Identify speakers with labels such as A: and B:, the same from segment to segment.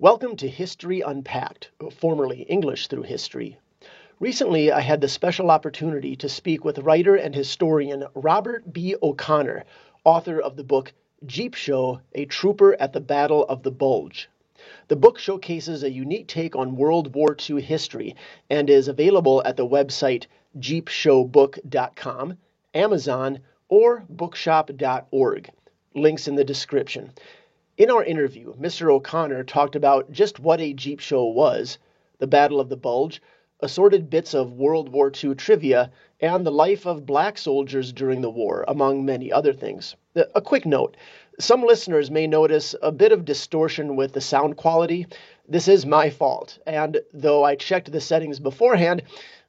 A: Welcome to History Unpacked, formerly English Through History. Recently, I had the special opportunity to speak with writer and historian Robert B. O'Connor, author of the book Jeep Show: A Trooper at the Battle of the Bulge. The book showcases a unique take on World War II history and is available at the website jeepshowbook.com, Amazon, or bookshop.org. Links in the description. In our interview, Mr. O'Connor talked about just what a Jeep show was, the Battle of the Bulge, assorted bits of World War II trivia, and the life of black soldiers during the war, among many other things. A quick note. Some listeners may notice a bit of distortion with the sound quality. This is my fault, and though I checked the settings beforehand,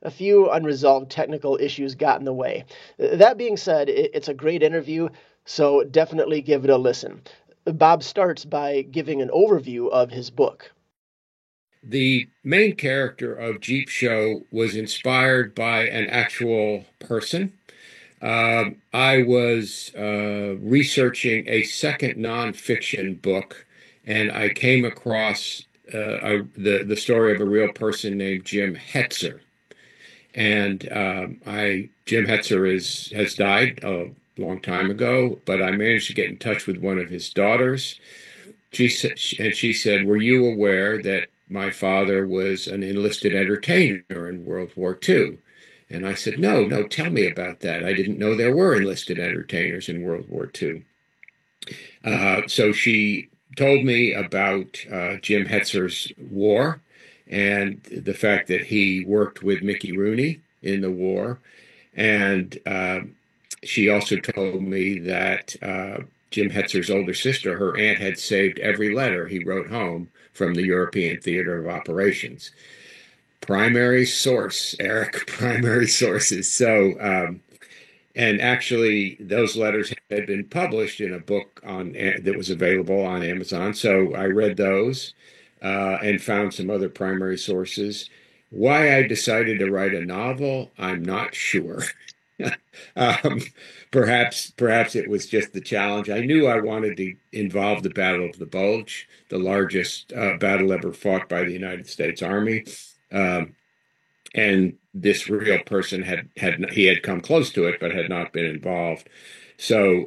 A: a few unresolved technical issues got in the way. That being said, it's a great interview, so definitely give it a listen. Bob starts by giving an overview of his book.
B: The main character of Jeep Show was inspired by an actual person. I was researching a second nonfiction book, and I came across the story of a real person named Jim Hetzer. And Jim Hetzer has died a long time ago, but I managed to get in touch with one of his daughters. She said, "Were you aware that my father was an enlisted entertainer in World War II?" And I said, no, tell me about that. I didn't know there were enlisted entertainers in World War II. So she told me about Jim Hetzer's war and the fact that he worked with Mickey Rooney in the war. And she also told me that Jim Hetzer's older sister, her aunt, had saved every letter he wrote home from the European Theater of Operations. Primary source, Eric, primary sources. So, and actually, those letters had been published in a book that was available on Amazon. So I read those and found some other primary sources. Why I decided to write a novel, I'm not sure. um, perhaps it was just the challenge. I knew I wanted to involve the Battle of the Bulge, the largest battle ever fought by the United States Army. And this real person had come close to it, but had not been involved. So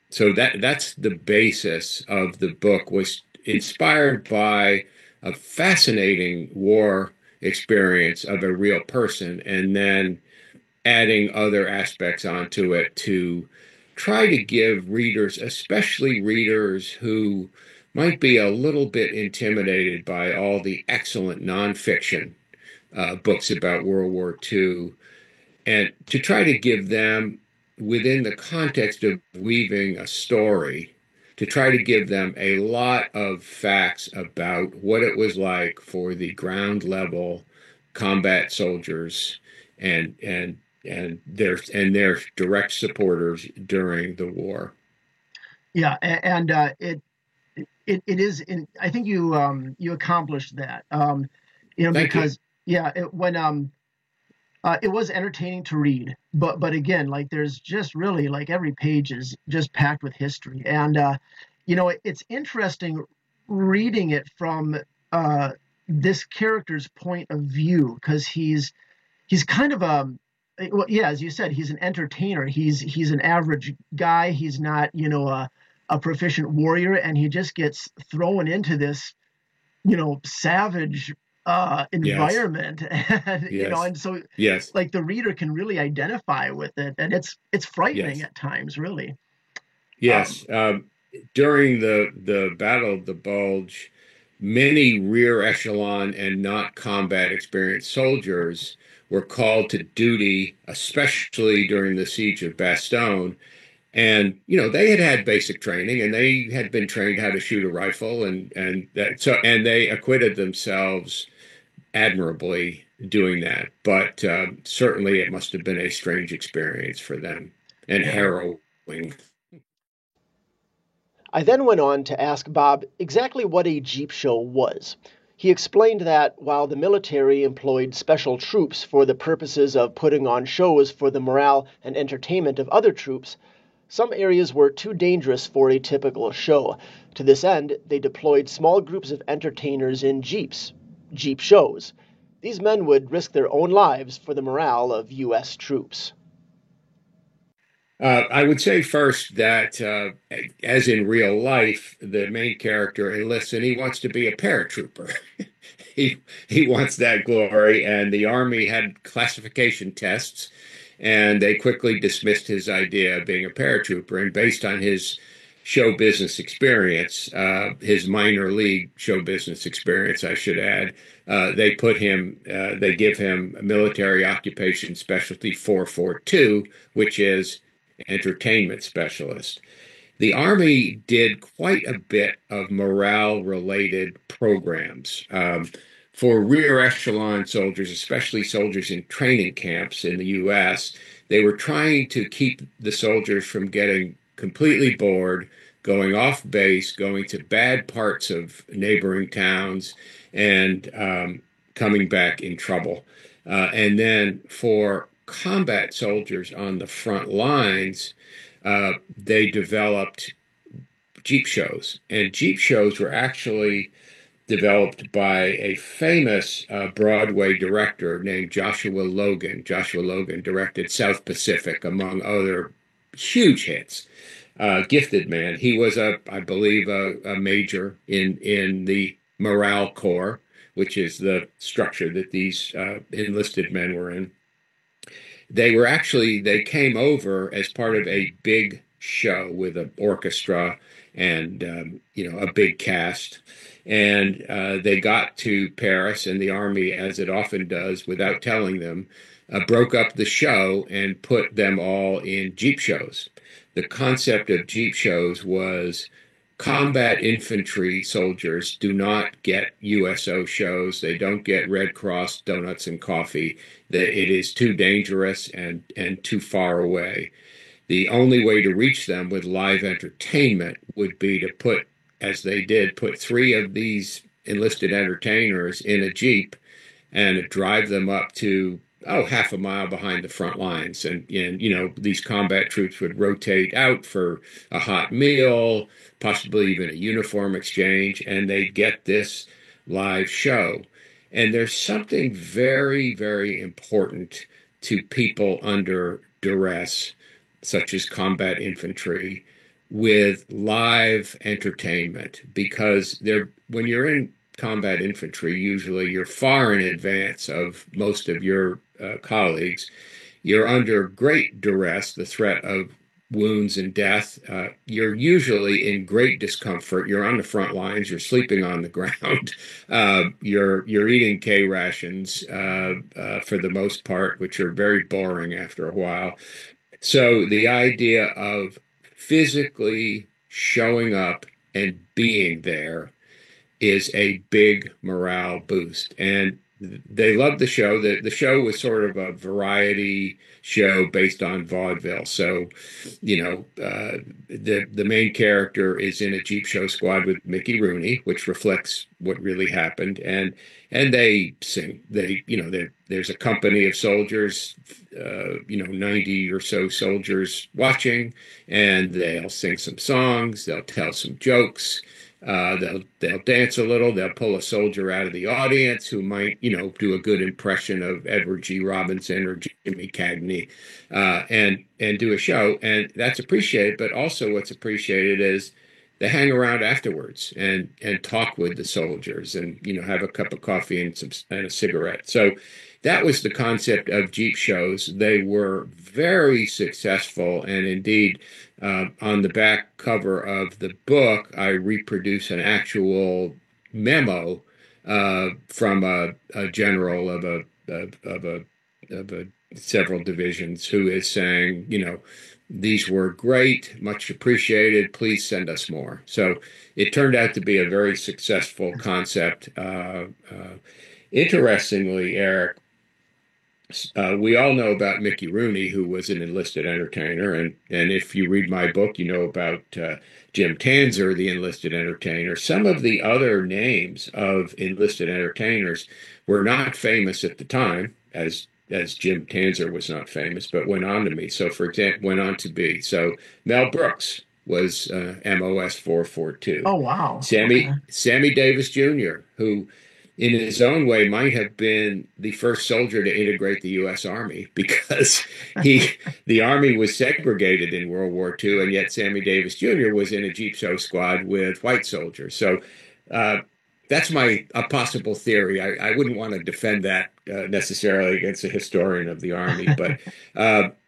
B: that's the basis of the book. Was inspired by a fascinating war experience of a real person, and then adding other aspects onto it to try to give readers, especially readers who might be a little bit intimidated by all the excellent nonfiction books about World War II, and to try to give them, within the context of weaving a story, to try to give them a lot of facts about what it was like for the ground level combat soldiers and their direct supporters during the war.
A: Yeah, and it is. I think you accomplished that. Because it was entertaining to read, but again, like there's just really like every page is just packed with history, and it's interesting reading it from this character's point of view because he's kind of as you said, he's an entertainer. He's an average guy. He's not a proficient warrior, and he just gets thrown into this savage environment. And,
B: yes.
A: and so
B: yes.
A: like the reader can really identify with it, and it's frightening at times, really.
B: Yes. During the Battle of the Bulge, many rear echelon and not combat experienced soldiers were called to duty, especially during the siege of Bastogne. And they had basic training, and they had been trained how to shoot a rifle, and they acquitted themselves admirably doing that. But certainly, it must have been a strange experience for them and harrowing.
A: I then went on to ask Bob exactly what a Jeep show was. He explained that while the military employed special troops for the purposes of putting on shows for the morale and entertainment of other troops, Some areas were too dangerous for a typical show. To this end, they deployed small groups of entertainers in jeeps, jeep shows. These men would risk their own lives for the morale of U.S. troops.
B: I would say first that, as in real life, the main character enlists and he wants to be a paratrooper. He wants that glory, and the Army had classification tests, and they quickly dismissed his idea of being a paratrooper. And based on his show business experience, his minor league show business experience, I should add, they give him a military occupation specialty 442, which is entertainment specialist. The Army did quite a bit of morale related programs. For rear echelon soldiers, especially soldiers in training camps in the US, they were trying to keep the soldiers from getting completely bored, going off base, going to bad parts of neighboring towns, and coming back in trouble. And then for combat soldiers on the front lines, they developed Jeep shows. And Jeep shows were actually developed by a famous Broadway director named Joshua Logan. Joshua Logan directed South Pacific, among other huge hits. Gifted man. He was, I believe, a major in the Morale Corps, which is the structure that these enlisted men were in. They came over as part of a big show with an orchestra and a big cast, and they got to Paris, and the Army, as it often does without telling them, broke up the show and put them all in Jeep shows. The concept of Jeep shows was combat infantry soldiers do not get USO shows. They don't get Red Cross donuts and coffee. It is too dangerous and too far away. The only way to reach them with live entertainment would be to put, as they did, put three of these enlisted entertainers in a Jeep and drive them up to half a mile behind the front lines. And these combat troops would rotate out for a hot meal, possibly even a uniform exchange, and they'd get this live show. And there's something very, very important to people under duress, such as combat infantry, with live entertainment, because when you're in combat infantry, usually you're far in advance of most of your colleagues. You're under great duress, the threat of wounds and death. You're usually in great discomfort. You're on the front lines. You're sleeping on the ground. You're eating K rations for the most part, which are very boring after a while. So the idea of physically showing up and being there is a big morale boost. And they loved the show. The show was sort of a variety show based on vaudeville. So, the main character is in a Jeep show squad with Mickey Rooney, which reflects what really happened. And they sing. There's a company of soldiers, 90 or so soldiers watching, and they'll sing some songs. They'll tell some jokes. They'll dance a little. They'll pull a soldier out of the audience who might, do a good impression of Edward G. Robinson or Jimmy Cagney, and do a show. And that's appreciated. But also, what's appreciated is they hang around afterwards and talk with the soldiers and have a cup of coffee and a cigarette. So that was the concept of Jeep shows. They were very successful, and indeed, on the back cover of the book, I reproduce an actual memo from a general of several divisions who is saying, these were great, much appreciated. Please send us more. So it turned out to be a very successful concept. Interestingly, Eric, we all know about Mickey Rooney, who was an enlisted entertainer, and if you read my book, you know about Jim Tanzer, the enlisted entertainer. Some of the other names of enlisted entertainers were not famous at the time, as as Jim Tanzer was not famous, but went on to me. So, for example, went on to be. So Mel Brooks was MOS 442.
C: Oh, wow. Okay.
B: Sammy Davis Jr., who in his own way might have been the first soldier to integrate the U.S. Army because the Army was segregated in World War II, and yet Sammy Davis Jr. was in a Jeep Show squad with white soldiers. So uh, that's a possible theory. I wouldn't want to defend that necessarily against a historian of the Army, but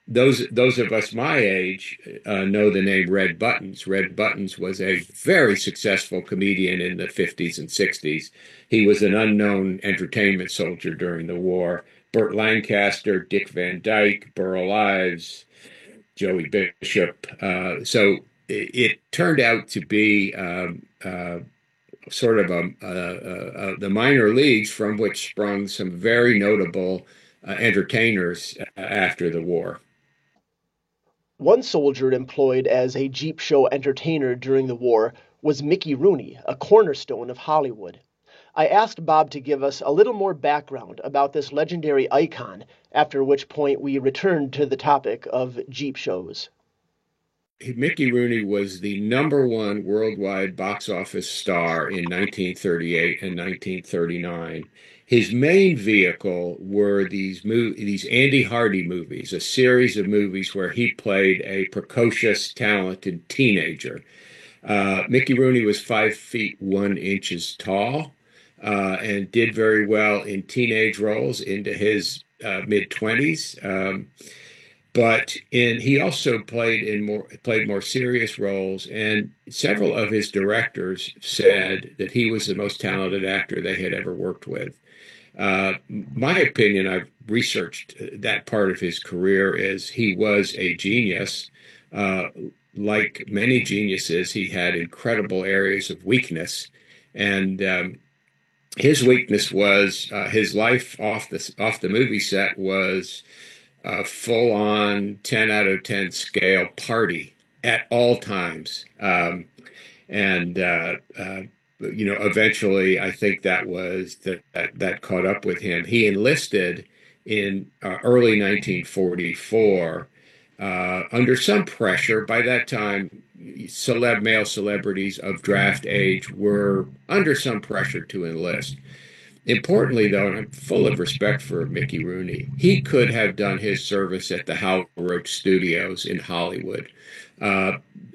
B: those of us my age know the name Red Buttons. Red Buttons was a very successful comedian in the 50s and 60s. He was an unknown entertainment soldier during the war. Burt Lancaster, Dick Van Dyke, Burl Ives, Joey Bishop. So it turned out to be sort of the minor leagues from which sprung some very notable entertainers after the war.
A: One soldier employed as a Jeep Show entertainer during the war was Mickey Rooney, a cornerstone of Hollywood. I asked Bob to give us a little more background about this legendary icon, after which point we returned to the topic of Jeep shows.
B: Mickey Rooney was the number one worldwide box office star in 1938 and 1939. His main vehicle were these Andy Hardy movies, a series of movies where he played a precocious, talented teenager. Mickey Rooney was 5 feet 1 inches tall and did very well in teenage roles into his mid-20s. But he also played more serious roles, and several of his directors said that he was the most talented actor they had ever worked with. My opinion, I've researched that part of his career, is he was a genius. Like many geniuses, he had incredible areas of weakness, and his weakness was his life off the movie set was a full-on 10 out of 10 scale party at all times. And eventually I think that caught up with him. He enlisted in early 1944 under some pressure. By that time, male celebrities of draft age were under some pressure to enlist. Importantly, though, and I'm full of respect for Mickey Rooney, he could have done his service at the Hal Roach Studios in Hollywood.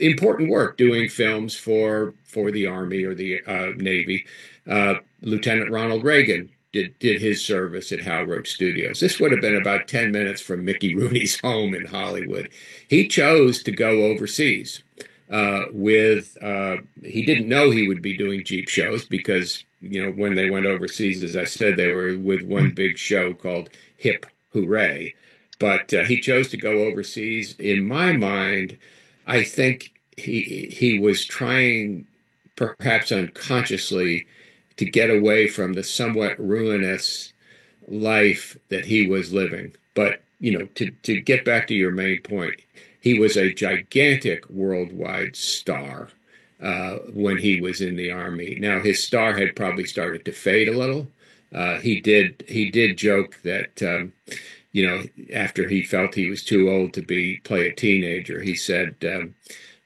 B: Important work doing films for the Army or the Navy. Lieutenant Ronald Reagan did his service at Hal Roach Studios. This would have been about 10 minutes from Mickey Rooney's home in Hollywood. He chose to go overseas. He didn't know he would be doing Jeep shows because, when they went overseas, as I said, they were with one big show called Hip Hooray. But he chose to go overseas. In my mind, I think he was trying, perhaps unconsciously, to get away from the somewhat ruinous life that he was living. But, to get back to your main point, he was a gigantic worldwide star when he was in the Army. Now, his star had probably started to fade a little. He did joke that, after he felt he was too old to play a teenager, he said,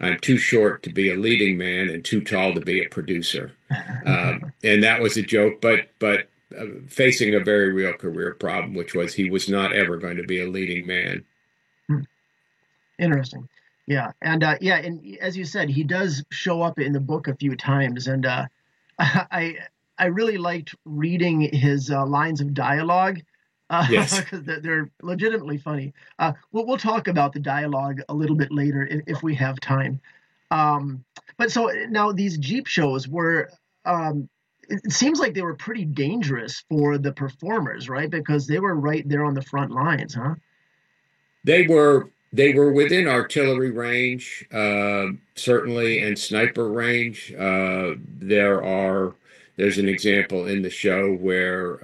B: "I'm too short to be a leading man and too tall to be a producer." And that was a joke, but facing a very real career problem, which was he was not ever going to be a leading man.
C: Interesting. Yeah. And and as you said, he does show up in the book a few times. And I really liked reading his lines of dialogue
B: Yes.
C: because they're legitimately funny. We'll talk about the dialogue a little bit later if we have time. But so now these Jeep shows were, it seems like they were pretty dangerous for the performers, right? Because they were right there on the front lines, huh?
B: They were within artillery range, certainly, and sniper range. There's an example in the show where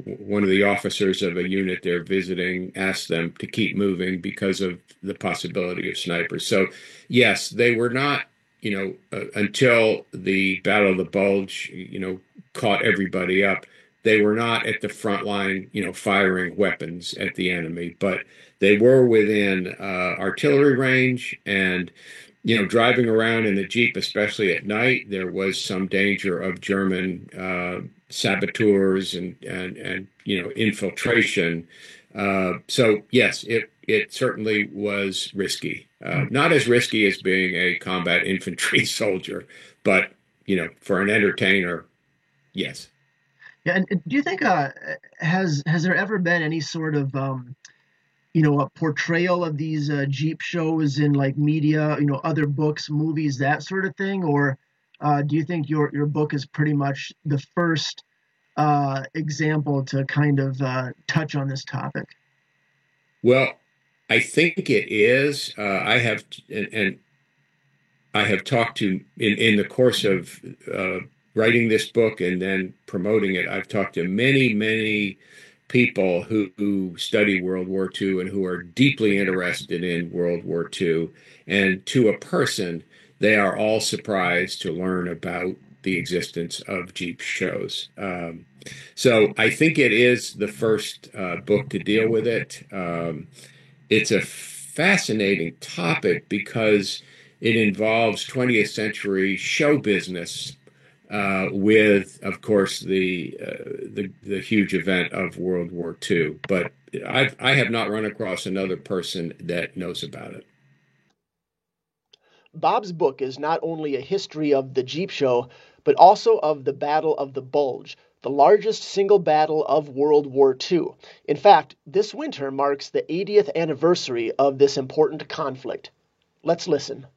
B: one of the officers of a unit they're visiting asked them to keep moving because of the possibility of snipers. So, yes, they were not, until the Battle of the Bulge, caught everybody up. they were not at the front line, firing weapons at the enemy, but they were within artillery range. And driving around in the Jeep, especially at night, there was some danger of German saboteurs and infiltration. So yes, it certainly was risky. Not as risky as being a combat infantry soldier, but for an entertainer, yes.
C: Yeah, and do you think has there ever been any sort of a portrayal of these Jeep shows in like media, other books, movies, that sort of thing, or do you think your book is pretty much the first example to kind of touch on this topic?
B: Well, I think it is. And I have talked to in the course of writing this book and then promoting it. I've talked to many people who study World War II and who are deeply interested in World War II. And to a person, they are all surprised to learn about the existence of Jeep shows. So I think it is the first book to deal with it. It's a fascinating topic because it involves 20th century show business with, of course, the huge event of World War II. But I have not run across another person that knows about it.
A: Bob's book is not only a history of the Jeep Show, but also of the Battle of the Bulge, the largest single battle of World War II. In fact, this winter marks the 80th anniversary of this important conflict. Let's listen.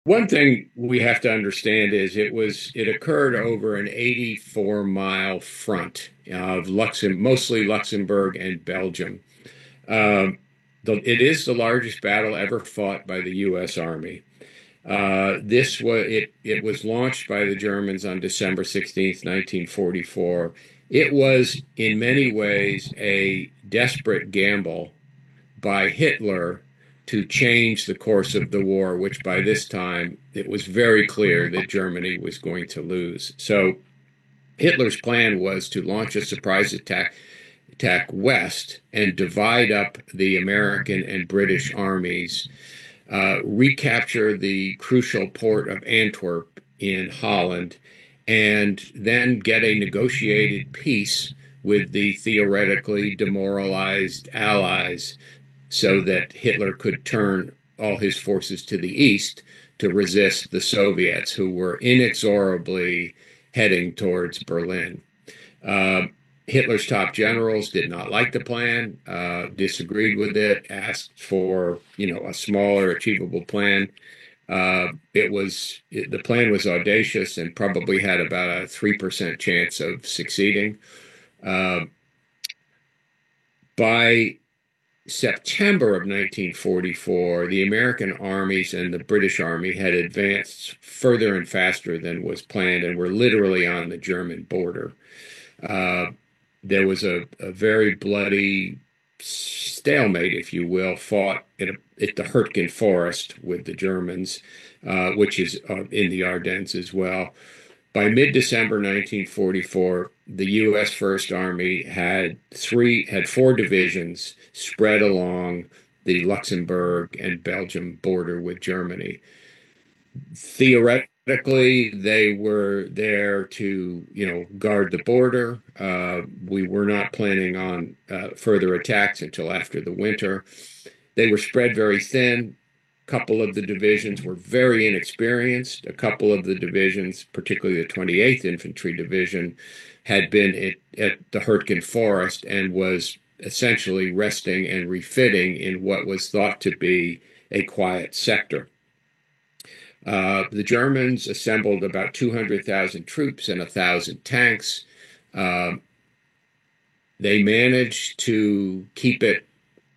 B: One thing we have to understand is it occurred over an 84-mile front of mostly Luxembourg and Belgium. It is the largest battle ever fought by the U.S. Army. It was launched by the Germans on December 16th, 1944. It was in many ways a desperate gamble by Hitler to change the course of the war, which by this time it was very clear that Germany was going to lose. So Hitler's plan was to launch a surprise attack west and divide up the American and British armies, recapture the crucial port of Antwerp in Holland, and then get a negotiated peace with the theoretically demoralized Allies so that Hitler could turn all his forces to the east to resist the Soviets, who were inexorably heading towards Berlin. Hitler's top generals did not like the plan, disagreed with it, asked for a smaller, achievable plan. The plan was audacious and probably had about a 3% chance of succeeding. By September of 1944, the American armies and the British Army had advanced further and faster than was planned and were literally on the German border. There was a very bloody stalemate, if you will, fought at the Hurtgen Forest with the Germans, which is in the Ardennes as well. By mid-December 1944, the U.S. First Army had four divisions spread along the Luxembourg and Belgium border with Germany. Theoretically, they were there to, guard the border. We were not planning on further attacks until after the winter. They were spread very thin. A couple of the divisions were very inexperienced. A couple of the divisions, particularly the 28th Infantry Division, had been at the Hurtgen Forest and was essentially resting and refitting in what was thought to be a quiet sector. The Germans assembled about 200,000 troops and 1,000 tanks. They managed to keep it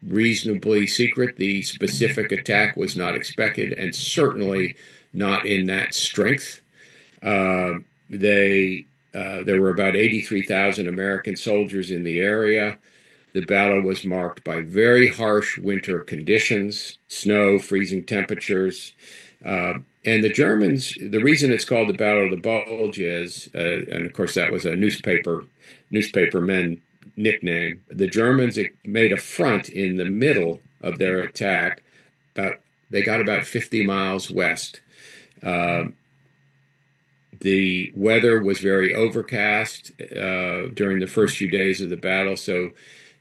B: reasonably secret. The specific attack was not expected and certainly not in that strength. There were about 83,000 American soldiers in the area. The battle was marked by very harsh winter conditions, snow, freezing temperatures, And the Germans, the reason it's called the Battle of the Bulge is, and of course that was a newspaperman nickname. The Germans made a front in the middle of their attack. About they got about 50 miles west. Uh, the weather was very overcast during the first few days of the battle, so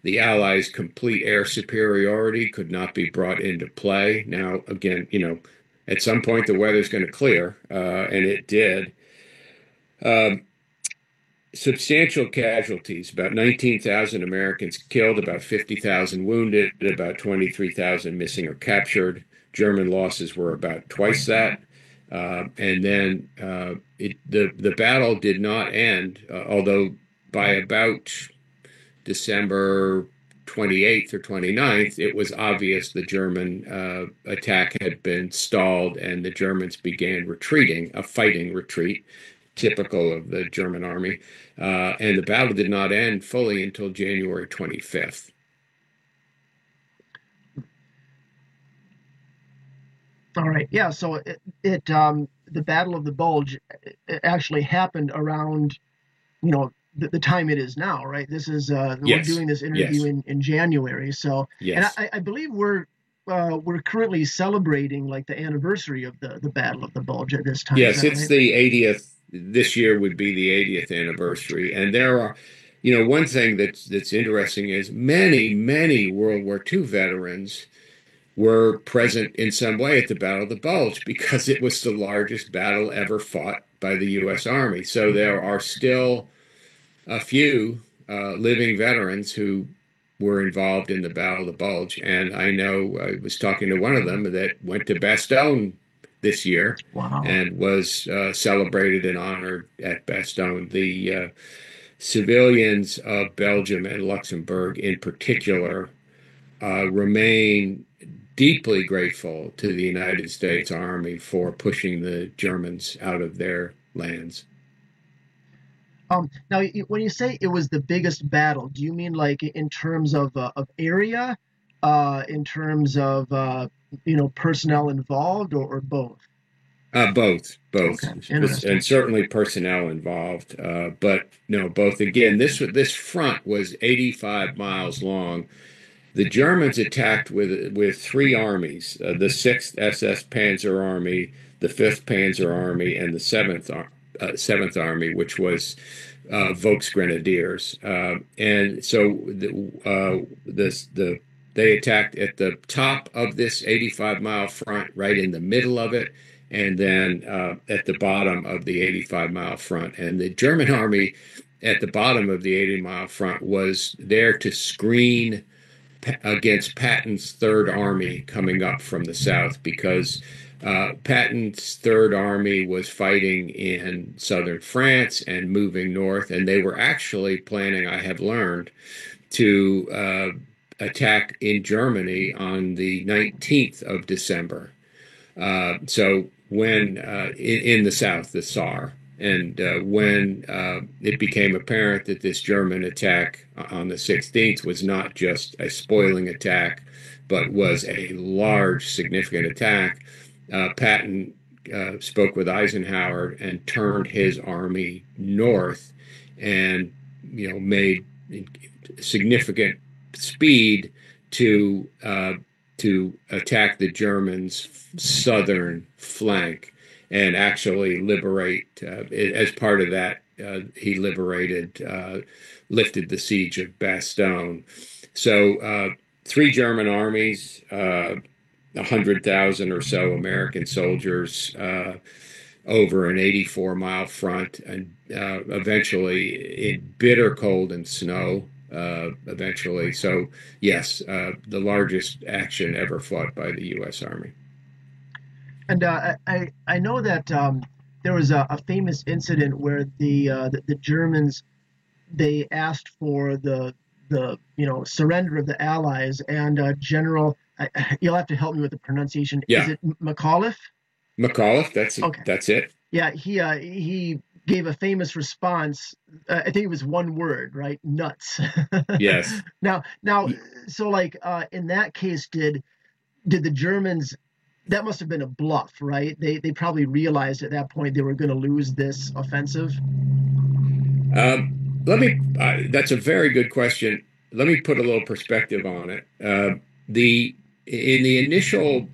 B: the Allies' complete air superiority could not be brought into play. Now, again, at some point the weather's going to clear, and it did. Um, Substantial casualties, about 19,000 Americans killed, about 50,000 wounded, about 23,000 missing or captured. German losses were about twice that. And then the battle did not end, although by about December 28th or 29th, it was obvious the German attack had been stalled and the Germans began retreating, a fighting retreat, typical of the German army. And the battle did not end fully until January 25th.
C: All right. Yeah. So the Battle of the Bulge actually happened around, the time it is now, right? This is
B: Yes.
C: We're doing this interview
B: Yes.
C: in January. So,
B: Yes.
C: and I believe we're currently celebrating like the anniversary of the Battle of the Bulge at this time.
B: Yes,
C: Is that
B: it's
C: right?
B: the 80th. This year would be the 80th anniversary. And there are, one thing that's interesting is many World War II veterans were present in some way at the Battle of the Bulge because it was the largest battle ever fought by the U.S. Army. So there are still a few living veterans who were involved in the Battle of the Bulge. And I know I was talking to one of them that went to Bastogne this year.
C: Wow.
B: And was celebrated and honored at Bastogne. The civilians of Belgium and Luxembourg in particular remain deeply grateful to the United States Army for pushing the Germans out of their lands.
C: Now, when you say it was the biggest battle, do you mean like in terms of area, in terms of personnel involved, or both?
B: Both,
C: Okay, interesting.
B: and certainly personnel involved. But no, both. Again, this front was 85 miles long. The Germans attacked with three armies: the 6th SS Panzer Army, the 5th Panzer Army, and the 7th Army, which was Volksgrenadiers. And so they attacked at the top of this 85-mile front, right in the middle of it, and then at the bottom of the 85-mile front. And the German army at the bottom of the 80-mile front was there to screen against Patton's Third Army coming up from the south, because Patton's Third Army was fighting in southern France and moving north, and they were actually planning, I have learned, to attack in Germany on the 19th of December. So when in the south, the Saar, and when it became apparent that this German attack on the 16th was not just a spoiling attack, but was a large, significant attack, Patton spoke with Eisenhower and turned his army north, and made significant speed to attack the Germans' southern flank and actually liberate. As part of that, he lifted the siege of Bastogne. So 3 German armies, 100,000 or so American soldiers over an 84-mile front, and eventually in bitter cold and snow. Eventually. So, yes, the largest action ever fought by the U.S. Army.
C: And I know that there was a famous incident where the Germans, they asked for the surrender of the Allies, and General, you'll have to help me with the pronunciation.
B: Yeah.
C: Is it McAuliffe?
B: McAuliffe,
C: Okay.
B: That's it.
C: Yeah, he gave a famous response. I think it was one word, right? Nuts.
B: Yes.
C: Now, so like in that case, did the Germans that must have been a bluff, right? They probably realized at that point they were going to lose this offensive.
B: That's a very good question. Let me put a little perspective on it. The in the initial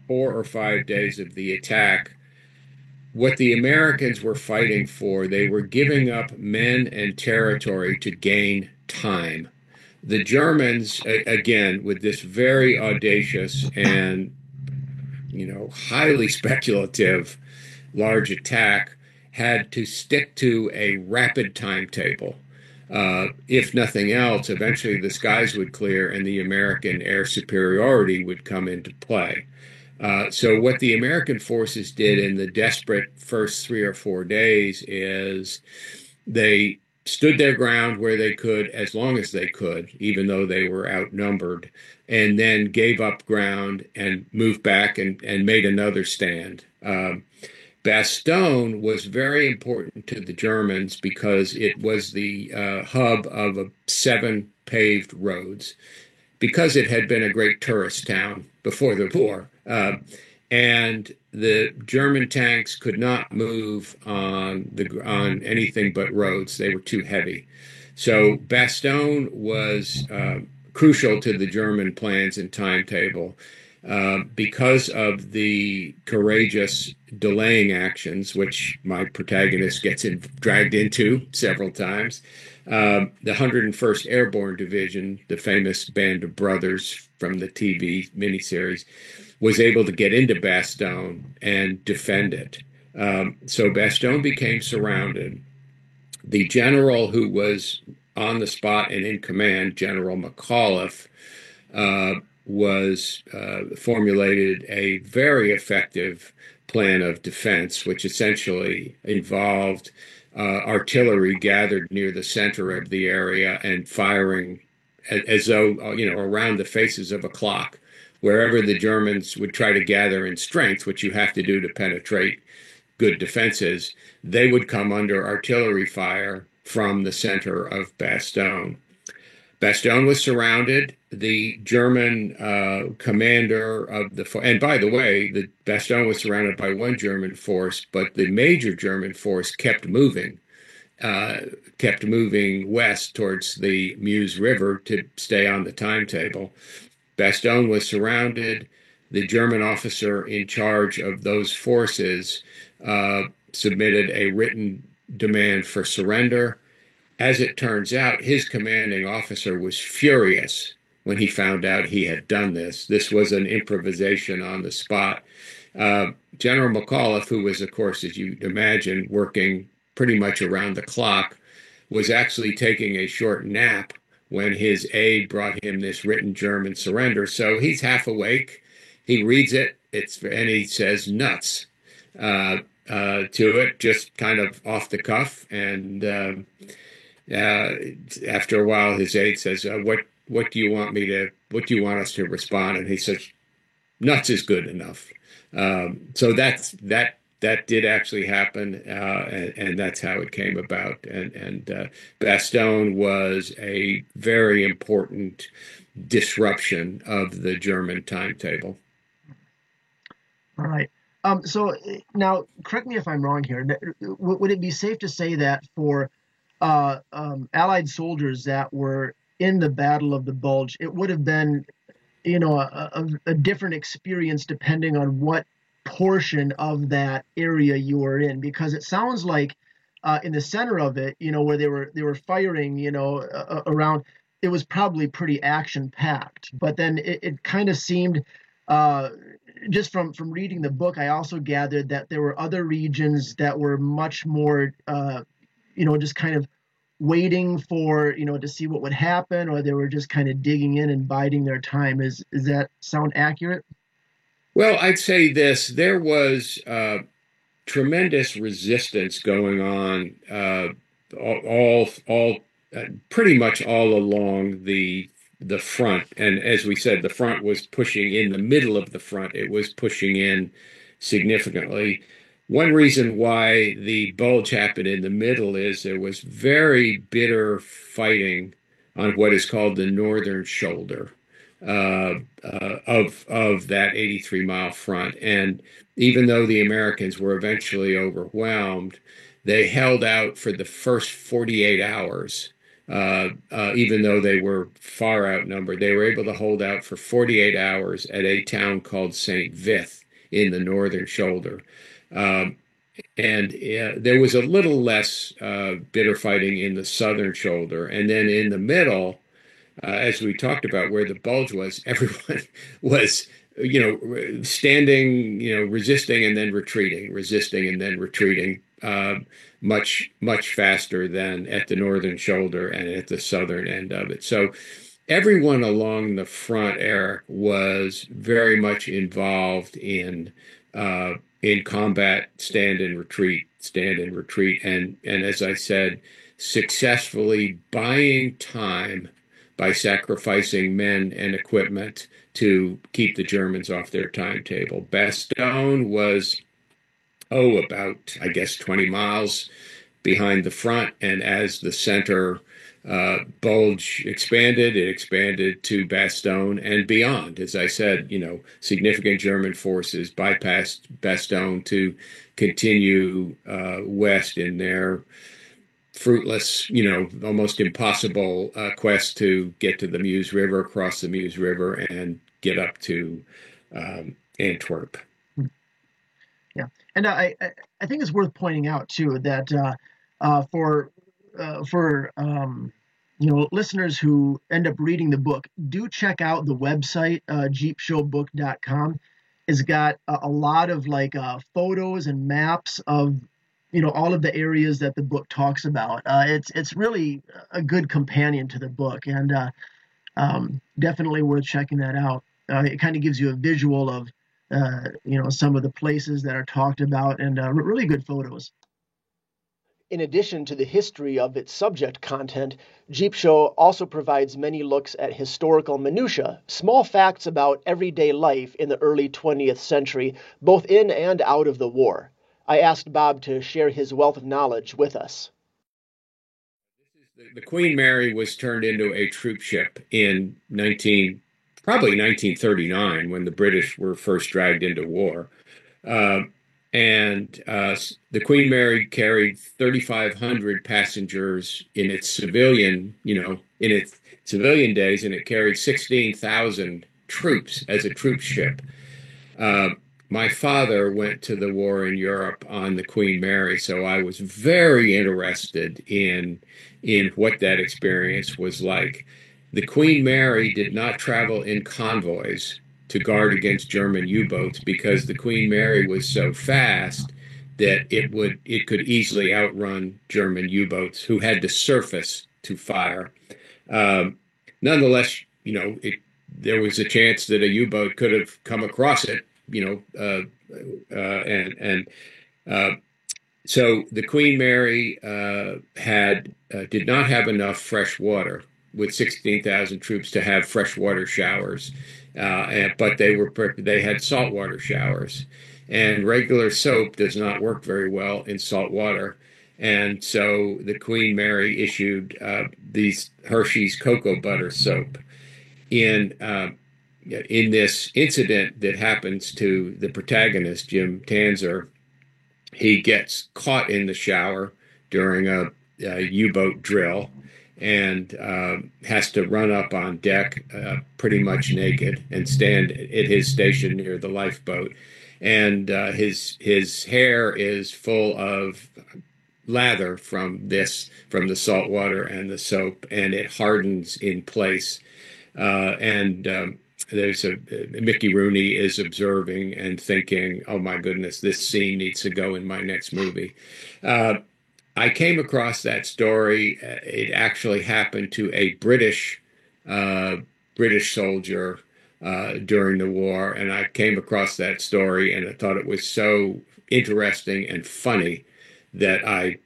B: 4 or 5 days of the attack, what the Americans were fighting for, they were giving up men and territory to gain time. The Germans, again, with this very audacious and, highly speculative large attack, had to stick to a rapid timetable. If nothing else, eventually the skies would clear and the American air superiority would come into play. So what the American forces did in the desperate first 3 or 4 days is they stood their ground where they could as long as they could, even though they were outnumbered, and then gave up ground and moved back and made another stand. Bastogne was very important to the Germans because it was the hub of 7 paved roads, because it had been a great tourist town before the war. And the German tanks could not move on anything but roads; they were too heavy. So Bastogne was crucial to the German plans and timetable because of the courageous delaying actions, which my protagonist gets dragged into several times. The 101st Airborne Division, the famous Band of Brothers from the TV miniseries, was able to get into Bastogne and defend it. So Bastogne became surrounded. The general who was on the spot and in command, General McAuliffe, was formulated a very effective plan of defense, which essentially involved artillery gathered near the center of the area and firing as though, around the faces of a clock. Wherever the Germans would try to gather in strength, which you have to do to penetrate good defenses, they would come under artillery fire from the center of Bastogne. Bastogne was surrounded. The German commander of and by the way, the Bastogne was surrounded by one German force, but the major German force kept moving west towards the Meuse River to stay on the timetable. Bastogne was surrounded. The German officer in charge of those forces submitted a written demand for surrender. As it turns out, his commanding officer was furious when he found out he had done this. This was an improvisation on the spot. General McAuliffe, who was, of course, as you'd imagine, working pretty much around the clock, was actually taking a short nap when his aide brought him this written German surrender. So he's half awake. He reads it. And he says nuts to it, just kind of off the cuff. And after a while, his aide says, "What do you want us to respond?" And he says, "Nuts is good enough." So that did actually happen, and that's how it came about. And Bastogne was a very important disruption of the German timetable.
C: All right. So now, correct me if I'm wrong here. Would it be safe to say that for Allied soldiers that were in the Battle of the Bulge, it would have been, a different experience depending on what portion of that area you were in? Because it sounds like in the center of it, where they were firing, around, it was probably pretty action packed. But then it kind of seemed, just from reading the book, I also gathered that there were other regions that were much more, just kind of waiting for, to see what would happen, or they were just kind of digging in and biding their time. Is that sound accurate?
B: Well, I'd say this: there was tremendous resistance going on, pretty much all along the front. And as we said, the front was pushing in the middle of the front. It was pushing in significantly. One reason why the bulge happened in the middle is there was very bitter fighting on what is called the northern shoulder, of that 83-mile front. And even though the Americans were eventually overwhelmed, they held out for the first 48 hours. Even though they were far outnumbered, they were able to hold out for 48 hours at a town called St. Vith in the northern shoulder. Um, and there was a little less bitter fighting in the southern shoulder. And then in the middle, as we talked about, where the bulge was, everyone was, standing, resisting and then retreating, resisting and then retreating, much, much faster than at the northern shoulder and at the southern end of it. So everyone along the front, Eric, was very much involved in combat, stand and retreat, and as I said, successfully buying time by sacrificing men and equipment to keep the Germans off their timetable. Bastogne was, about, I guess, 20 miles behind the front. And as the center bulge expanded, it expanded to Bastogne and beyond. As I said, significant German forces bypassed Bastogne to continue west in their fruitless, almost impossible quest to get to the Meuse River, cross the Meuse River, and get up to Antwerp.
C: Yeah, and I think it's worth pointing out too that for listeners who end up reading the book, do check out the website jeepshowbook.com. It's got a lot of photos and maps of all of the areas that the book talks about. It's really a good companion to the book, and definitely worth checking that out. It kind of gives you a visual of some of the places that are talked about, and really good photos.
A: In addition to the history of its subject content, Jeep Show also provides many looks at historical minutiae, small facts about everyday life in the early 20th century, both in and out of the war. I asked Bob to share his wealth of knowledge with us.
B: The Queen Mary was turned into a troop ship in probably 1939, when the British were first dragged into war. And the Queen Mary carried 3,500 passengers in its civilian days, and it carried 16,000 troops as a troop ship. My father went to the war in Europe on the Queen Mary, so I was very interested in what that experience was like. The Queen Mary did not travel in convoys to guard against German U-boats because the Queen Mary was so fast that it could easily outrun German U-boats who had to surface to fire. Nonetheless, there was a chance that a U-boat could have come across it. So the Queen Mary did not have enough fresh water with 16,000 troops to have freshwater showers, but they had saltwater showers, and regular soap does not work very well in salt water. And so the Queen Mary issued these Hershey's cocoa butter soap. In this incident that happens to the protagonist, Jim Tanzer, he gets caught in the shower during a U-boat drill and has to run up on deck pretty much naked and stand at his station near the lifeboat. And his hair is full of lather from the salt water and the soap, and it hardens in place. Mickey Rooney is observing and thinking, "Oh my goodness, this scene needs to go in my next movie." I came across that story. It actually happened to a British soldier during the war, and I came across that story, and I thought it was so interesting and funny that I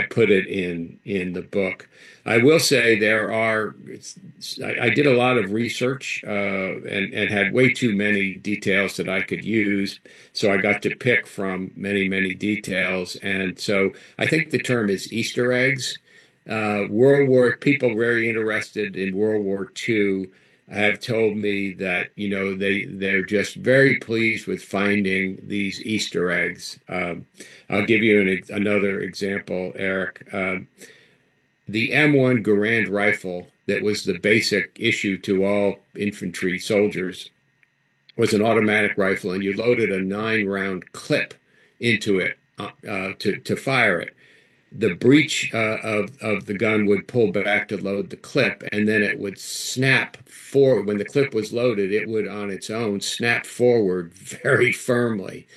B: put it in the book. I will say I did a lot of research and had way too many details that I could use. So I got to pick from many, many details. And so I think the term is Easter eggs. People very interested in World War II have told me that, they're just very pleased with finding these Easter eggs. I'll give you another example, Eric. The M1 Garand rifle that was the basic issue to all infantry soldiers was an automatic rifle, and you loaded a 9-round clip into it to fire it. The breech of the gun would pull back to load the clip, and then it would snap forward. When the clip was loaded, it would on its own snap forward very firmly.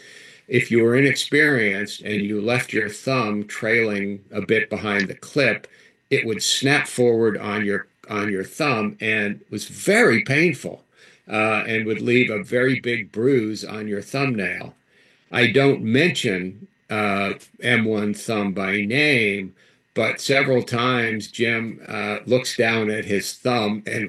B: If you were inexperienced and you left your thumb trailing a bit behind the clip, it would snap forward on your thumb and was very painful, and would leave a very big bruise on your thumbnail. I don't mention M1 thumb by name, but several times Jim looks down at his thumb and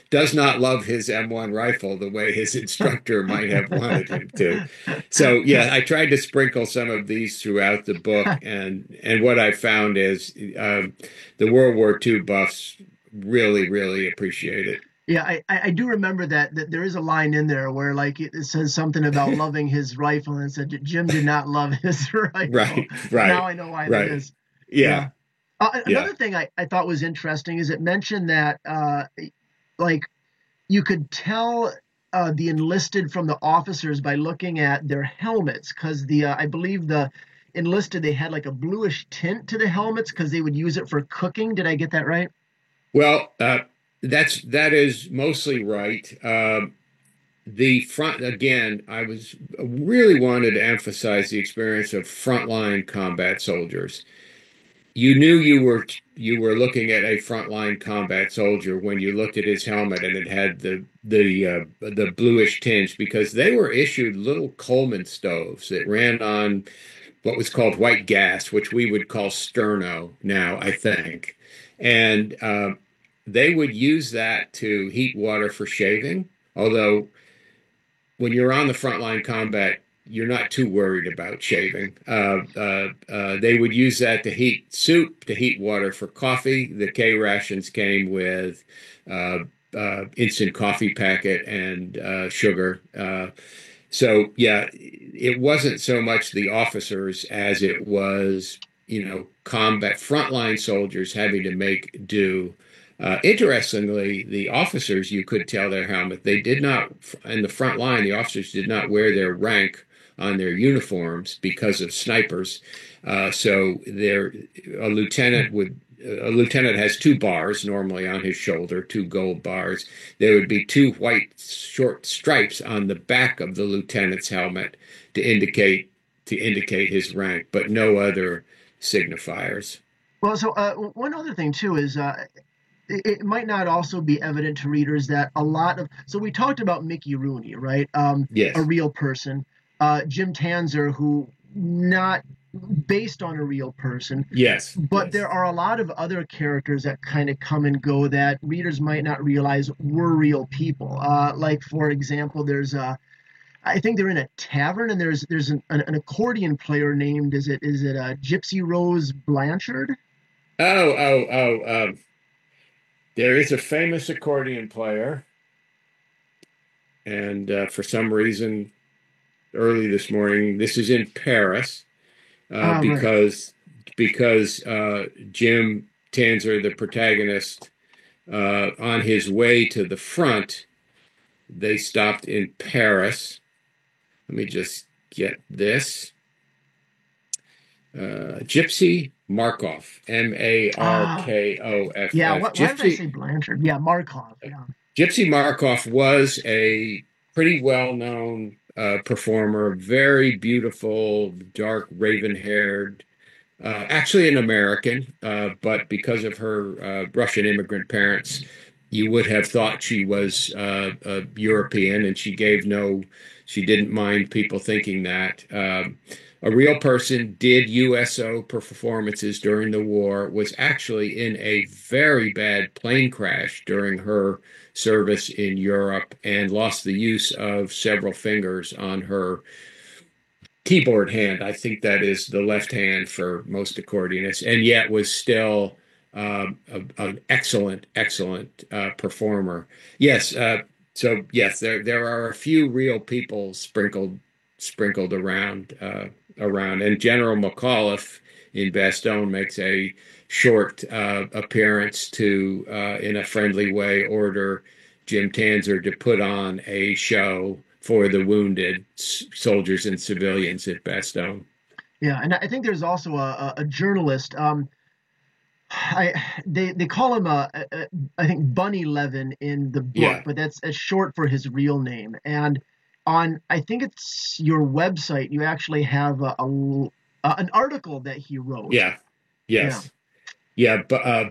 B: does not love his M1 rifle the way his instructor might have wanted him to. So yeah, I tried to sprinkle some of these throughout the book, and what I found is the World War II buffs really, really appreciate it.
C: Yeah, I do remember that there is a line in there where like it says something about loving his rifle, and it said Jim did not love his rifle.
B: Right.
C: Now I know why that is.
B: Yeah.
C: Another thing I thought was interesting is it mentioned that like you could tell the enlisted from the officers by looking at their helmets, because I believe the enlisted, they had like a bluish tint to the helmets because they would use it for cooking. Did I get that right?
B: Well, that is mostly right. The front, again, I really wanted to emphasize the experience of frontline combat soldiers. You knew you were looking at a frontline combat soldier when you looked at his helmet and it had the bluish tinge, because they were issued little Coleman stoves that ran on what was called white gas, which we would call sterno now, I think. And they would use that to heat water for shaving, although when you're on the frontline combat, you're not too worried about shaving. They would use that to heat soup, to heat water for coffee. The K rations came with instant coffee packet and sugar. So yeah, it wasn't so much the officers as it was, combat frontline soldiers having to make do. Interestingly, the officers, you could tell their helmet. They did not, in the front line, the officers did not wear their rank on their uniforms because of snipers. So a lieutenant has 2 bars normally on his shoulder, 2 gold bars. There would be 2 white short stripes on the back of the lieutenant's helmet to indicate his rank, but no other signifiers.
C: Well, so one other thing too is it might not also be evident to readers that so we talked about Mickey Rooney, right?
B: Yes.
C: A real person. Jim Tanzer, who not based on a real person.
B: Yes.
C: But there are a lot of other characters that kind of come and go that readers might not realize were real people. Like, for example, I think they're in a tavern, and there's an accordion player named, is it Gypsy Rose Blanchard?
B: There is a famous accordion player, and for some reason, early this morning, this is in Paris, because Jim Tanzer, the protagonist, on his way to the front, they stopped in Paris. Let me just get this. Gypsy Markov, Markoff.
C: Yeah, why did I say Blanchard? Yeah, Markov. Yeah.
B: Gypsy Markov was a pretty well-known performer, very beautiful, dark, raven-haired, actually an American, but because of her Russian immigrant parents, you would have thought she was European, and she didn't mind people thinking that. A real person, did USO performances during the war, was actually in a very bad plane crash during her service in Europe, and lost the use of several fingers on her keyboard hand. I think that is the left hand for most accordionists, and yet was still an excellent, excellent performer. Yes. So yes, there are a few real people sprinkled around, and General McAuliffe in Bastogne makes a short appearance to, in a friendly way, order Jim Tanzer to put on a show for the wounded soldiers and civilians at Bastogne.
C: Yeah, and I think there's also a journalist. They call him I think Bunny Levin in the book,
B: Yeah,
C: but that's short for his real name. And on I think it's your website, you actually have an article that he wrote.
B: yeah,
C: Yeah.
B: yes. Yeah,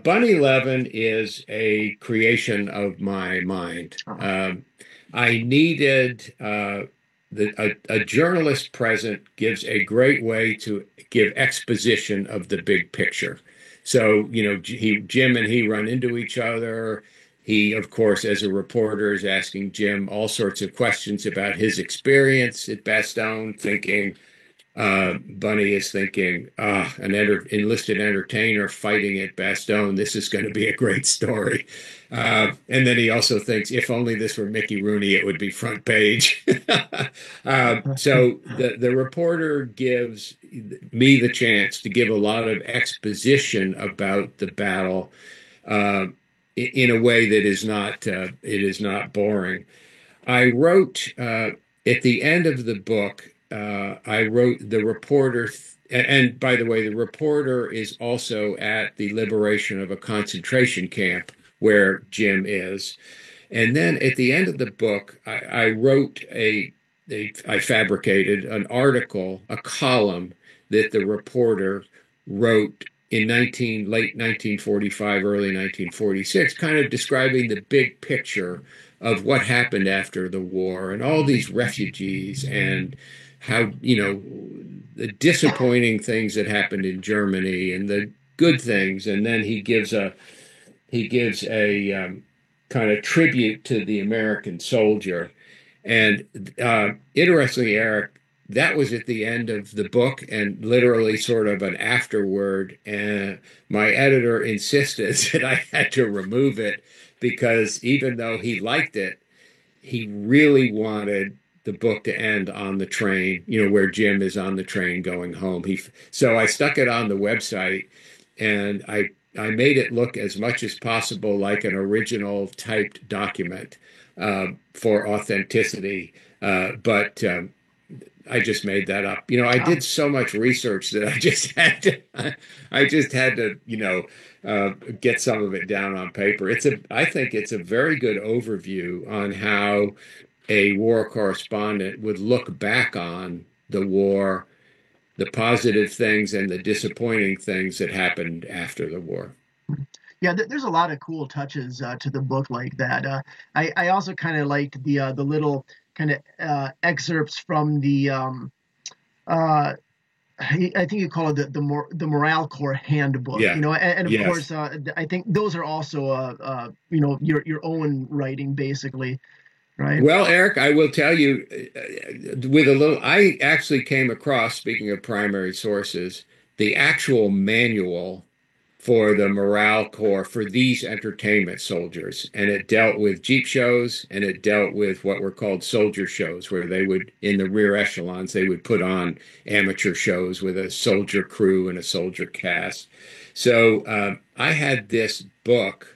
B: Bunny Levin is a creation of my mind.
C: Uh,
B: I needed a journalist present gives a great way to give exposition of the big picture. So, Jim and he run into each other. He, of course, as a reporter, is asking Jim all sorts of questions about his experience at Bastogne, thinking, Bunny is thinking, enlisted entertainer fighting at Bastogne. This is going to be a great story. And then he also thinks, if only this were Mickey Rooney, it would be front page. So the reporter gives me the chance to give a lot of exposition about the battle uh, in a way that it is not boring. I wrote at the end of the book. I wrote the reporter, and by the way, the reporter is also at the liberation of a concentration camp where Jim is. And then at the end of the book, I wrote I fabricated an article, a column that the reporter wrote in late 1945, early 1946, kind of describing the big picture of what happened after the war and all these refugees and how, the disappointing things that happened in Germany and the good things. And then he gives a kind of tribute to the American soldier. And interestingly, Eric, that was at the end of the book and literally sort of an afterword. And my editor insisted that I had to remove it because even though he liked it, he really wanted the book to end on the train, where Jim is on the train going home. So I stuck it on the website, and I made it look as much as possible like an original typed document for authenticity. But I just made that up. I
C: uh,
B: did so much research that I just had to get some of it down on paper. I think it's a very good overview on how a war correspondent would look back on the war, the positive things and the disappointing things that happened after the war.
C: yeah, there's a lot of cool touches to the book like that. I also kind of liked the little kind of excerpts from the uh, I think you call it the Morale Corps handbook,
B: Yeah.
C: and of
B: Yes.
C: course, I think those are also, your own writing, basically, right?
B: Well, Eric, I will tell you, I actually came across, speaking of primary sources, the actual manual for the Morale Corps for these entertainment soldiers. And it dealt with Jeep shows and it dealt with what were called soldier shows, where they would, in the rear echelons, they would put on amateur shows with a soldier crew and a soldier cast. So I had this book.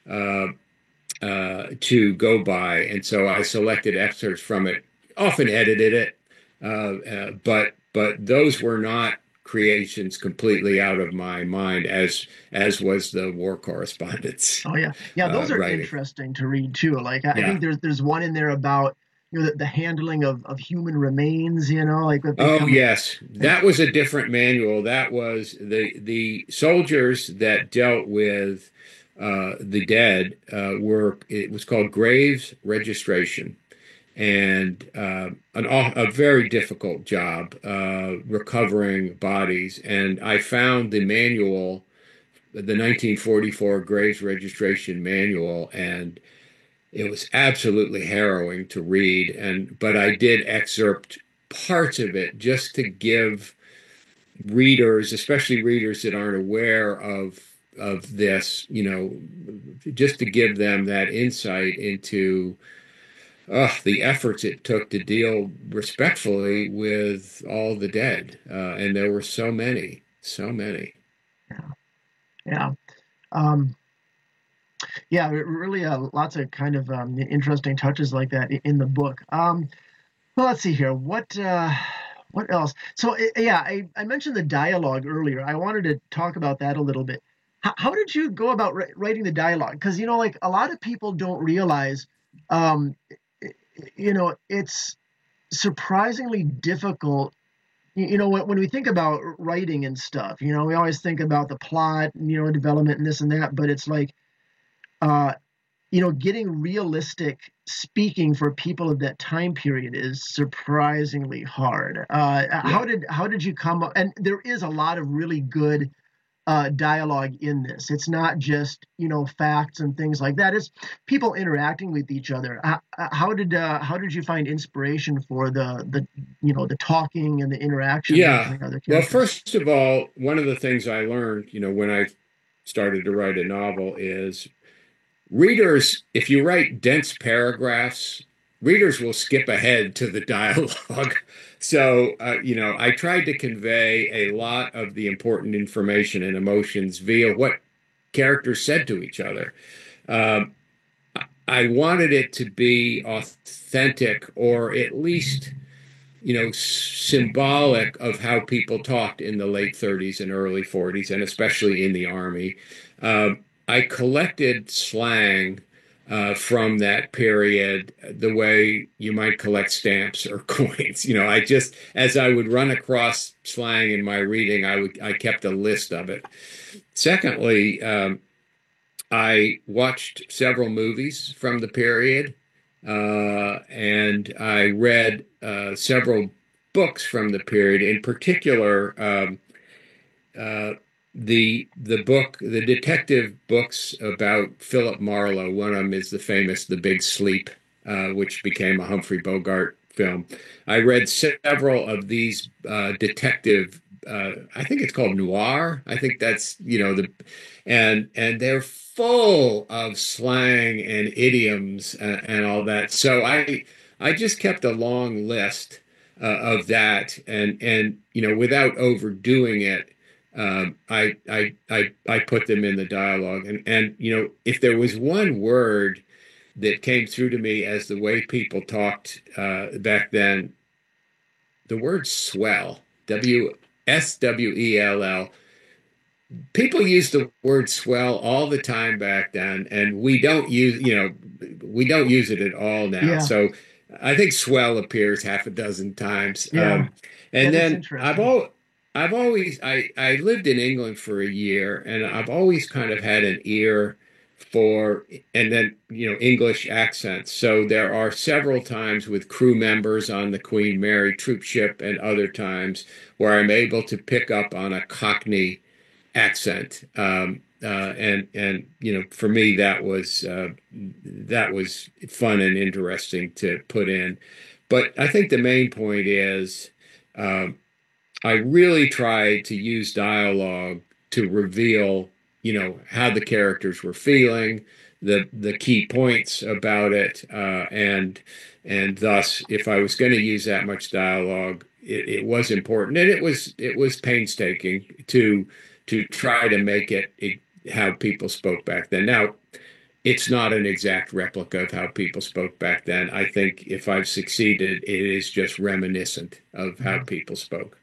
B: Uh, to go by. And so I selected excerpts from it, often edited it, but those were not creations completely out of my mind, as was the war correspondence
C: Oh yeah, yeah, those are
B: writing.
C: interesting to read too. Like I
B: Yeah.
C: think there's one in there about the handling of human remains, like what they
B: Oh
C: come.
B: yes, that was a different manual. That was the soldiers that dealt with the dead were. It was called Graves Registration, and a very difficult job recovering bodies. And I found the manual, the 1944 Graves Registration Manual, and it was absolutely harrowing to read. But I did excerpt parts of it just to give readers, especially readers that aren't aware of of this, just to give them that insight into the efforts it took to deal respectfully with all the dead. And there were so many, so many.
C: Yeah. Um, yeah, really lots of kind of interesting touches like that in the book. Well, let's see here. What else? So, yeah, I mentioned the dialogue earlier. I wanted to talk about that a little bit. How did you go about writing the dialogue? Because, like a lot of people don't realize, um, it's surprisingly difficult. When we think about writing and stuff, we always think about the plot, development and this and that, but it's like, uh, getting realistic speaking for people of that time period is surprisingly hard.
B: Yeah.
C: How did you come up? And there is a lot of really good dialogue in this. It's not just facts and things like that. It's people interacting with each other. How did you find inspiration for the talking and the interaction
B: Yeah.
C: between other
B: Well,
C: characters?
B: first of all, one of the things I learned, when I started to write a novel is readers, if you write dense paragraphs, readers will skip ahead to the dialogue. So, I tried to convey a lot of the important information and emotions via what characters said to each other. Um, I wanted it to be authentic, or at least symbolic of how people talked in the late 30s and early 40s, and especially in the Army. I collected slang from that period the way you might collect stamps or coins. I just, as I would run across slang in my reading, I kept a list of it. Secondly, I watched several movies from the period, and I read several books from the period. In particular, uh, the detective books about Philip Marlowe. One of them is the famous The Big Sleep, which became a Humphrey Bogart film. I read several of these detective. I think it's called noir. I think that's and they're full of slang and idioms and all that. So I just kept a long list of that, and without overdoing it. I put them in the dialogue, and if there was one word that came through to me as the way people talked back then, the word swell, swell. People use the word swell all the time back then, and we don't use it at all now.
C: Yeah,
B: So I think swell appears half a dozen times.
C: yeah,
B: And
C: that's
B: then
C: interesting.
B: I've always I lived in England for a year, and I've always kind of had an ear for, and then English accents. So there are several times with crew members on the Queen Mary troop ship, and other times where I'm able to pick up on a Cockney accent. And for me that was fun and interesting to put in. But I think the main point is um, I really tried to use dialogue to reveal how the characters were feeling, the key points about it, and thus, if I was going to use that much dialogue, it was important, and it was painstaking to try to make it how people spoke back then. Now, it's not an exact replica of how people spoke back then. I think if I've succeeded, it is just reminiscent of how
C: Mhm.
B: people spoke.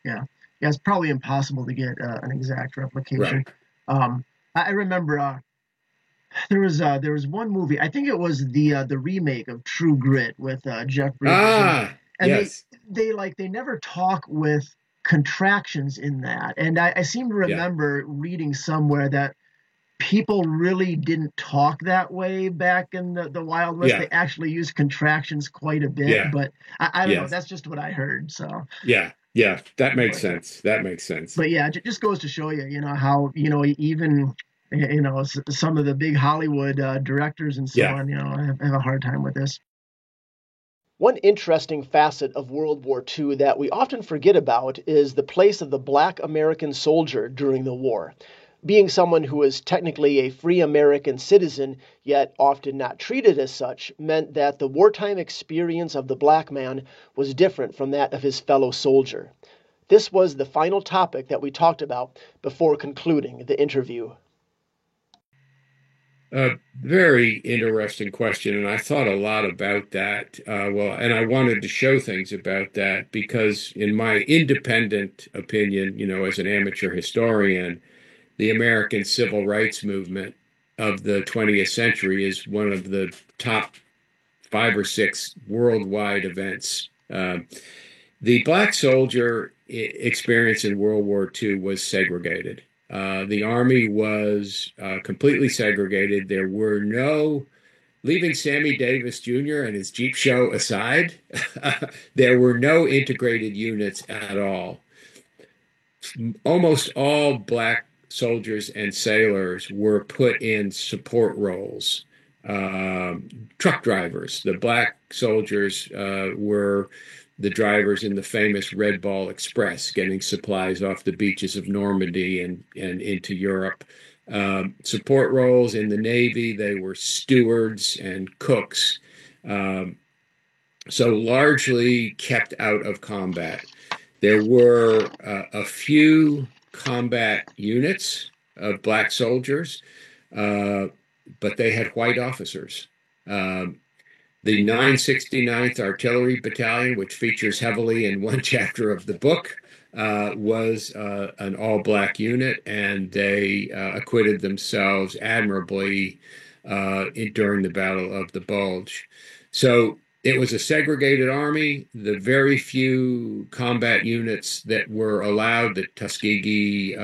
C: Yeah, yeah, it's probably impossible to get an exact replication.
B: Right.
C: Um, I remember there was one movie. I think it was the remake of True Grit with Jeff Bridges,
B: Ah,
C: and
B: yes.
C: they never talk with contractions in that. And I seem to
B: Yeah.
C: remember reading somewhere that people really didn't talk that way back in the Wild West. They
B: Yeah.
C: actually used contractions quite a bit,
B: Yeah.
C: but I don't know.
B: Yes.
C: That's just what I heard. So,
B: Yeah. Yeah. That makes
C: but
B: sense. That makes sense.
C: but yeah, it just goes to show you, how even some of the big Hollywood directors and so
B: Yeah.
C: on, have a hard time with this.
A: One interesting facet of World War II that we often forget about is the place of the black American soldier during the war. Being someone who was technically a free American citizen, yet often not treated as such, meant that the wartime experience of the black man was different from that of his fellow soldier. This was the final topic that we talked about before concluding the interview.
B: A very interesting question, and I thought a lot about that. And I wanted to show things about that because, in my independent opinion, as an amateur historian, the American civil rights movement of the 20th century is one of the top 5 or 6 worldwide events. The black soldier experience in World War II was segregated. The Army was completely segregated. There were no, leaving Sammy Davis Jr. and his Jeep show aside, there were no integrated units at all. Almost all black soldiers and sailors were put in support roles. Truck drivers. The black soldiers were the drivers in the famous Red Ball Express, getting supplies off the beaches of Normandy and into Europe. Support roles in the Navy, they were stewards and cooks. So largely kept out of combat. There were a few combat units of black soldiers, but they had white officers. The 969th Artillery Battalion, which features heavily in one chapter of the book, was an all-black unit, and they acquitted themselves admirably during the Battle of the Bulge. So it was a segregated army. The very few combat units that were allowed, the Tuskegee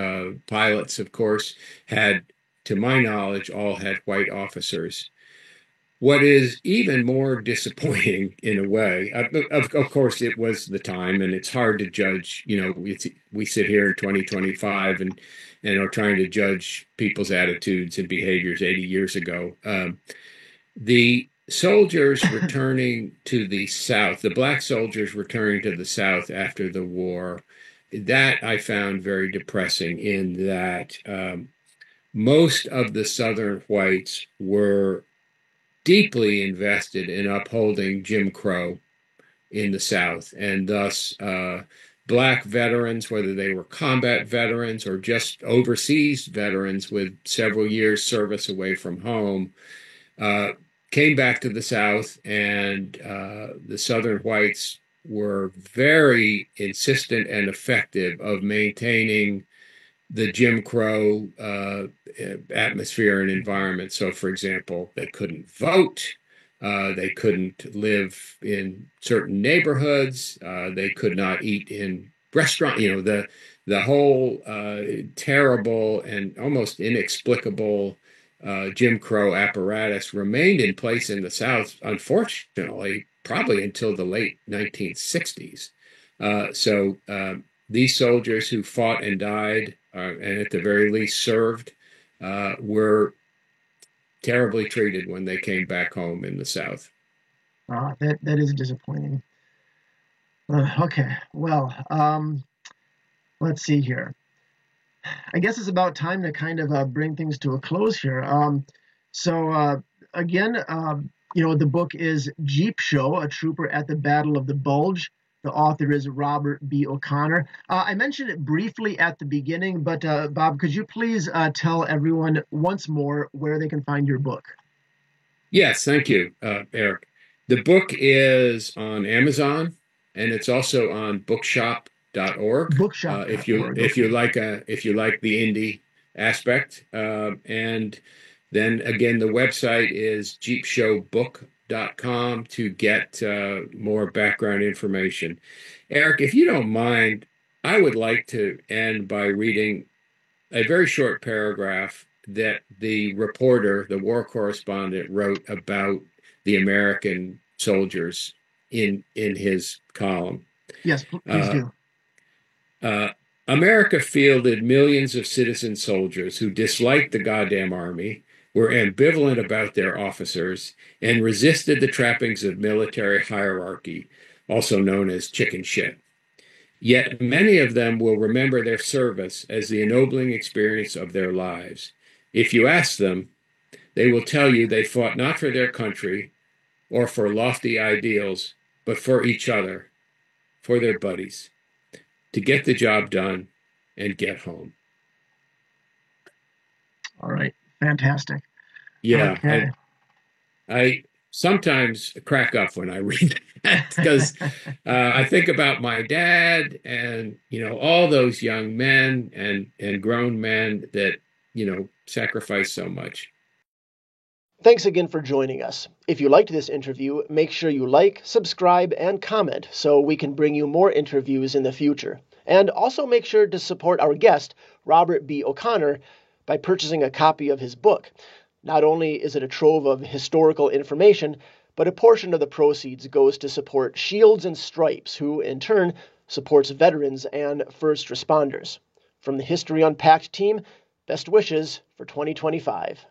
B: pilots, of course, had, to my knowledge, all had white officers. What is even more disappointing in a way, of course, it was the time, and it's hard to judge. We sit here in 2025 and are trying to judge people's attitudes and behaviors 80 years ago. The soldiers returning to the South, the black soldiers returning to the South after the war, that I found very depressing in that most of the Southern whites were deeply invested in upholding Jim Crow in the South, and thus black veterans, whether they were combat veterans or just overseas veterans with several years service away from home, came back to the South, and the Southern whites were very insistent and effective of maintaining the Jim Crow atmosphere and environment. So, for example, they couldn't vote, they couldn't live in certain neighborhoods, they could not eat in restaurants. The whole terrible and almost inexplicable Jim Crow apparatus remained in place in the South, unfortunately, probably until the late 1960s. So these soldiers who fought and died, and at the very least served, were terribly treated when they came back home in the South.
C: That is disappointing. Okay, well, let's see here. I guess it's about time to kind of bring things to a close here. Again, the book is Jeep Show, A Trooper at the Battle of the Bulge. The author is Robert B. O'Connor. I mentioned it briefly at the beginning, but Bob, could you please tell everyone once more where they can find your book?
B: Yes, thank you, Eric. The book is on Amazon, and it's also on bookshop.org.
C: Bookshop.org.
B: If you like the indie aspect, and then again, the website is jeepshowbook.com to get more background information. Eric, if you don't mind, I would like to end by reading a very short paragraph that the reporter, the war correspondent, wrote about the American soldiers in his column.
C: Yes, please do.
B: America fielded millions of citizen soldiers who disliked the goddamn army, were ambivalent about their officers, and resisted the trappings of military hierarchy, also known as chicken shit. Yet many of them will remember their service as the ennobling experience of their lives. If you ask them, they will tell you they fought not for their country or for lofty ideals, but for each other, for their buddies, to get the job done and get home.
C: All right. Fantastic.
B: Yeah,
C: Okay.
B: I sometimes crack up when I read that because I think about my dad and all those young men and grown men that sacrifice so much.
A: Thanks again for joining us. If you liked this interview, make sure you like, subscribe, and comment so we can bring you more interviews in the future. And also make sure to support our guest, Robert B. O'Connor, by purchasing a copy of his book. Not only is it a trove of historical information, but a portion of the proceeds goes to support Shields and Stripes, who, in turn, supports veterans and first responders. From the History Unpacked team, best wishes for 2025.